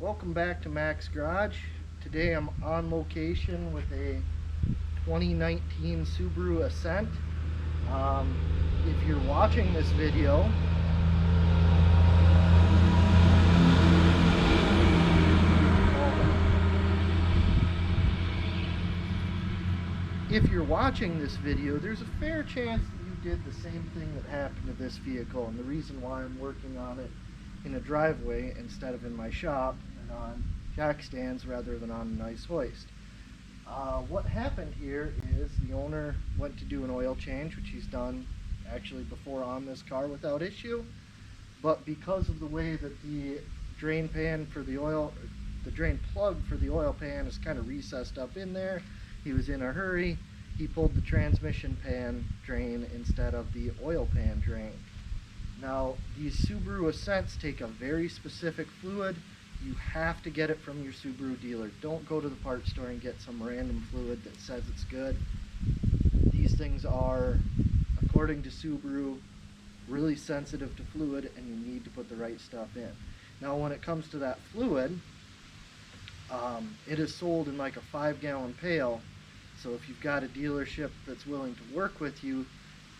Welcome back to Mac's Garage. Today I'm on location with a 2019 Subaru Ascent. If you're watching this video, there's a fair chance that you did the same thing that happened to this vehicle, and the reason why I'm working on it in a driveway instead of in my shop and on jack stands rather than on a nice hoist. What happened here is the owner went to do an oil change, which he's done actually before on this car without issue, but because of the way that the drain pan for the oil, the drain plug for the oil pan is kind of recessed up in there, he was in a hurry, he pulled the transmission pan drain instead of the oil pan drain. Now, these Subaru Ascents take a very specific fluid. You have to get it from your Subaru dealer. Don't go to the parts store and get some random fluid that says it's good. These things are, according to Subaru, really sensitive to fluid, and you need to put the right stuff in. Now, when it comes to that fluid, it is sold in like a 5-gallon pail. So if you've got a dealership that's willing to work with you,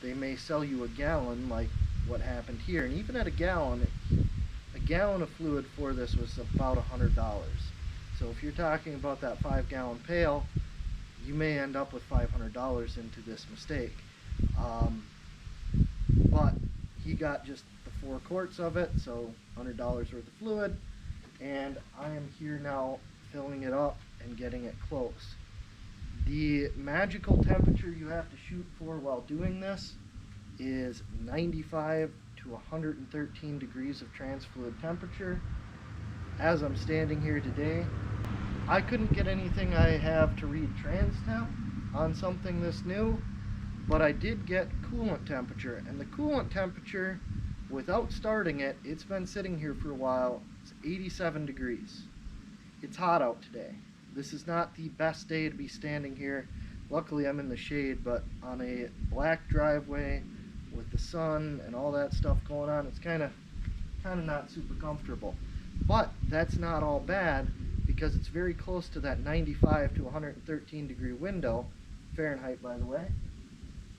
they may sell you a gallon like what happened here. And even at a gallon of fluid for this was about $100. So if you're talking about that 5-gallon pail, you may end up with $500 into this mistake. But he got just the 4 quarts of it, so $100 worth of fluid, and I am here now filling it up and getting it close. The magical temperature you have to shoot for while doing this is 95 to 113 degrees of trans fluid temperature. As I'm standing here today, I couldn't get anything I have to read trans temp on something this new, but I did get coolant temperature, and the coolant temperature, without starting it, it's been sitting here for a while, it's 87 degrees. It's hot out today. This is not the best day to be standing here. Luckily I'm in the shade, but on a black driveway with the sun and all that stuff going on, it's kind of not super comfortable. But that's not all bad, because it's very close to that 95 to 113 degree window, Fahrenheit by the way,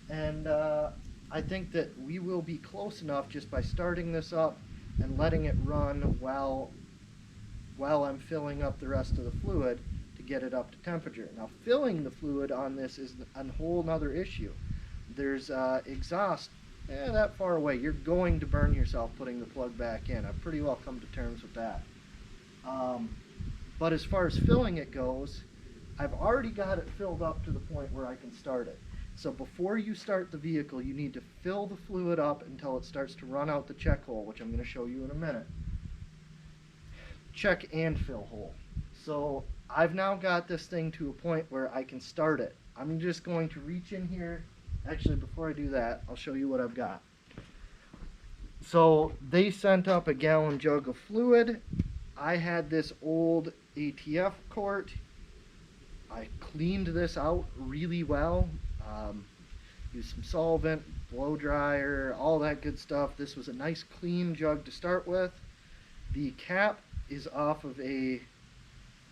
and I think that we will be close enough just by starting this up and letting it run while I'm filling up the rest of the fluid to get it up to temperature. Now, filling the fluid on this is a whole nother issue. There's exhaust that far away. You're going to burn yourself putting the plug back in. I've pretty well come to terms with that. But as far as filling it goes, I've already got it filled up to the point where I can start it. So before you start the vehicle, you need to fill the fluid up until it starts to run out the check hole, which I'm going to show you in a minute. Check and fill hole. So I've now got this thing to a point where I can start it. I'm just going to reach in here. Actually, before I do that, I'll show you what I've got. So they sent up a gallon jug of fluid. I had this old ATF quart. I cleaned this out really well. Used some solvent, blow dryer, all that good stuff. This was a nice clean jug to start with. The cap is off of a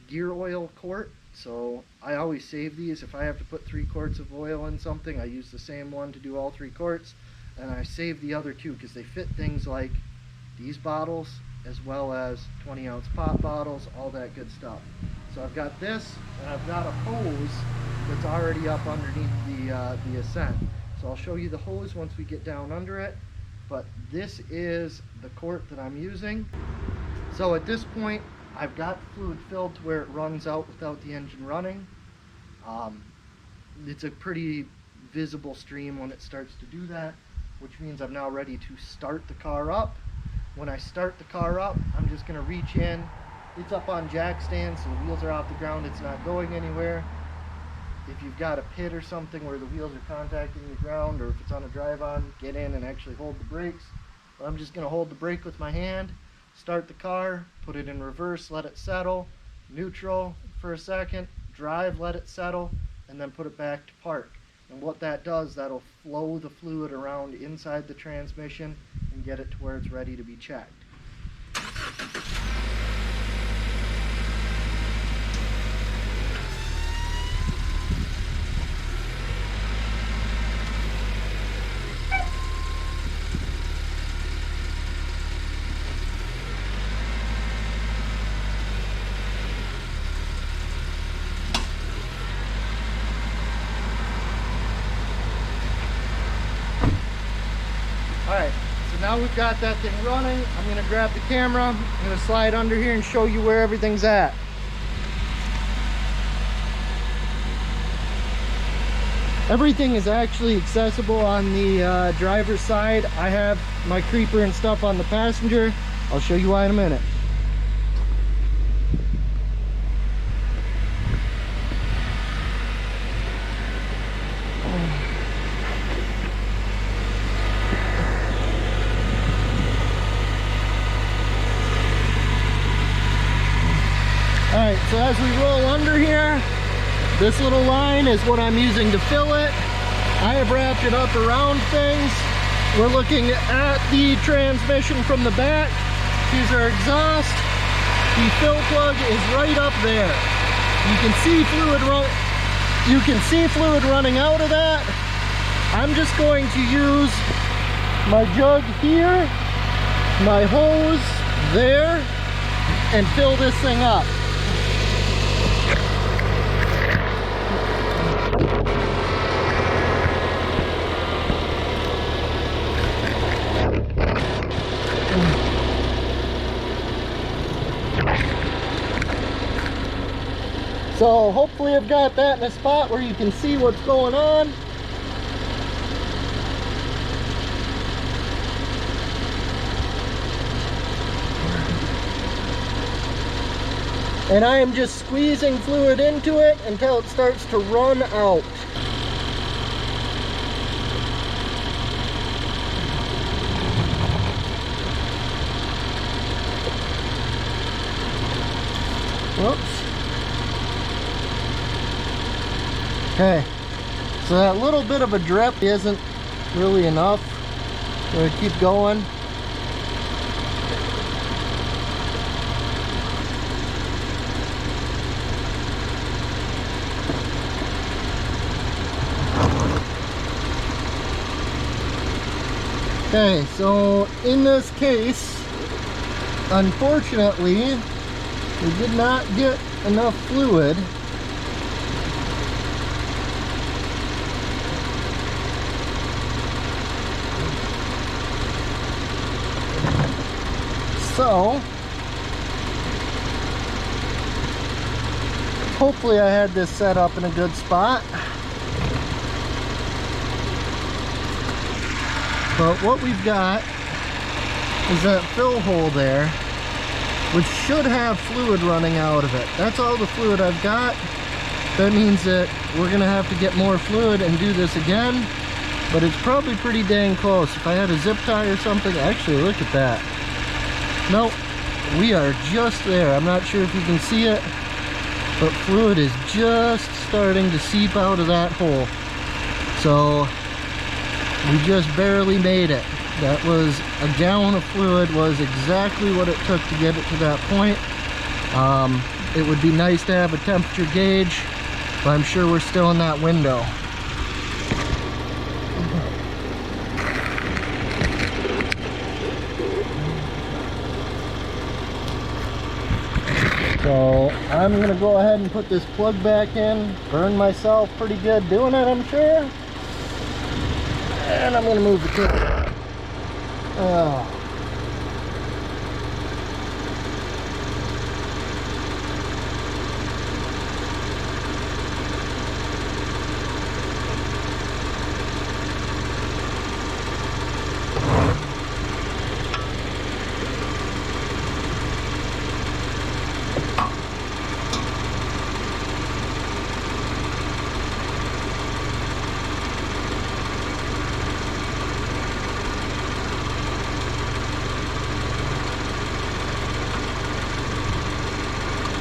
gear oil quart, so I always save these. If I have to put 3 quarts of oil in something, I use the same one to do all 3 quarts, and I save the other 2 because they fit things like these bottles as well as 20-ounce pop bottles, all that good stuff. So I've got this, and I've got a hose that's already up underneath the Ascent. So I'll show you the hose once we get down under it, but this is the quart that I'm using. So at this point, I've got fluid filled to where it runs out without the engine running. It's a pretty visible stream when it starts to do that, which means I'm now ready to start the car up. When I start the car up, I'm just going to reach in. It's up on jack stands, so the wheels are off the ground, it's not going anywhere. If you've got a pit or something where the wheels are contacting the ground, or if it's on a drive-on, get in and actually hold the brakes. But I'm just going to hold the brake with my hand, start the car, put it in reverse, let it settle, neutral for a second, drive, let it settle, and then put it back to park. And what that does, that'll flow the fluid around inside the transmission and get it to where it's ready to be checked. now we've got that thing running. I'm gonna grab the camera, I'm gonna slide under here and show you where everything's at. Everything is actually accessible on the driver's side. I have my creeper and stuff on the passenger. I'll show you why in a minute. Alright, so as we roll under here, this little line is what I'm using to fill it. I have wrapped it up around things. We're looking at the transmission from the back. Here's our exhaust. The fill plug is right up there. You can see fluid running out of that. I'm just going to use my jug here, my hose there, and fill this thing up. So hopefully I've got that in a spot where you can see what's going on. And I am just squeezing fluid into it until it starts to run out. Whoops. Okay, so that little bit of a drip isn't really enough. We're gonna keep going. Okay, so in this case, unfortunately, we did not get enough fluid. So, hopefully I had this set up in a good spot. But what we've got is that fill hole there, which should have fluid running out of it. That's all the fluid I've got. That means that we're gonna have to get more fluid and do this again, but it's probably pretty dang close. If I had a zip tie or something, actually look at that. Nope, we are just there. I'm not sure if you can see it, but fluid is just starting to seep out of that hole. So we just barely made it. That was a gallon of fluid, was exactly what it took to get it to that point. It would be nice to have a temperature gauge, but I'm sure we're still in that window. So I'm gonna go ahead and put this plug back in, burn myself pretty good doing it, I'm sure. And I'm gonna move the camera. Oh.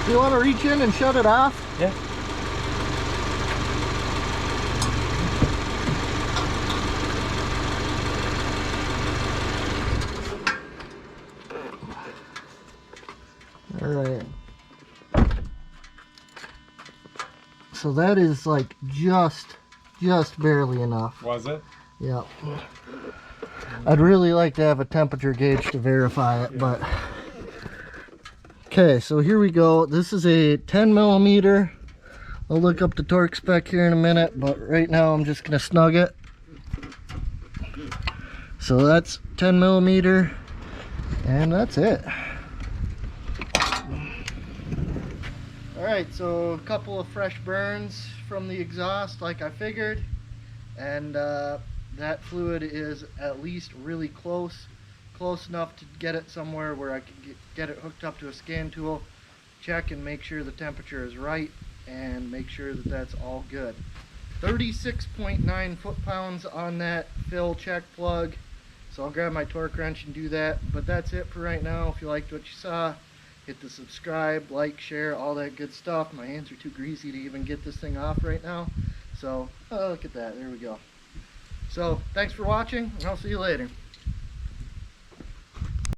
Do you want to reach in and shut it off? Yeah. All right. So that is like just barely enough. Was it? Yep. I'd really like to have a temperature gauge to verify it, but okay, so here we go. This is a 10 millimeter. I'll look up the torque spec here in a minute, but right now I'm just gonna snug it. So that's 10 millimeter, and that's it. Alright, so a couple of fresh burns from the exhaust like I figured, and that fluid is at least really close enough to get it somewhere where I can get it hooked up to a scan tool, check and make sure the temperature is right, and make sure that that's all good. 36.9 foot-pounds on that fill check plug, so I'll grab my torque wrench and do that. But that's it for right now. If you liked what you saw, hit the subscribe, like, share, all that good stuff. My hands are too greasy to even get this thing off right now, so look at that, there we go. So thanks for watching, and I'll see you later.